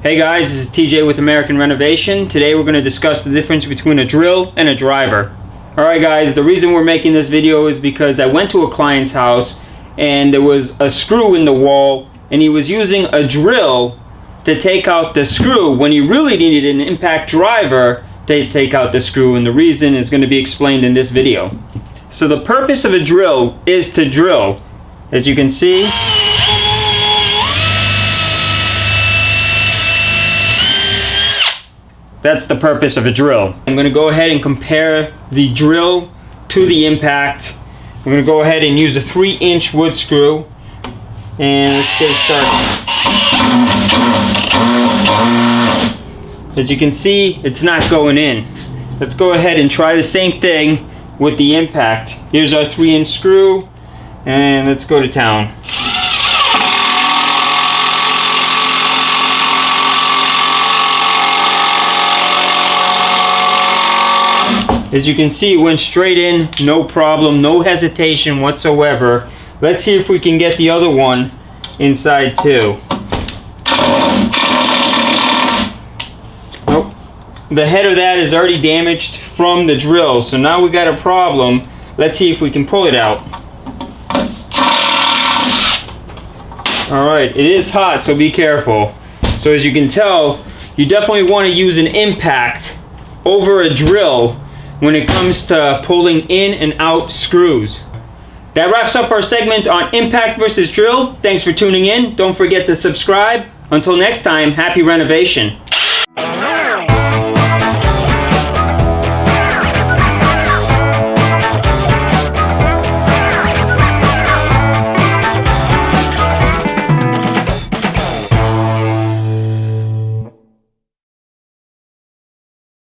Hey guys, this is TJ with American Renovation. Today we're going to discuss the difference between a drill and a driver. Alright guys, the reason we're making this video is because I went to a client's house and there was a screw in the wall and he was using a drill to take out the screw when he really needed an impact driver to take out the screw, and the reason is going to be explained in this video. So the purpose of a drill is to drill. As you can see, that's the purpose of a drill. I'm going to go ahead and compare the drill to the impact. We're going to go ahead and use a 3-inch wood screw, and let's get started. As you can see, it's not going in. Let's go ahead and try the same thing with the impact. Here's our 3-inch screw, and let's go to town. As you can see, it went straight in, no problem, no hesitation whatsoever. Let's see if we can get the other one inside too. Nope. The head of that is already damaged from the drill, so now we got a problem. Let's see if we can pull it out. Alright, it is hot, so be careful. So as you can tell, you definitely want to use an impact over a drill when it comes to pulling in and out screws. That wraps up our segment on impact versus drill. Thanks for tuning in. Don't forget to subscribe. Until next time, happy renovation.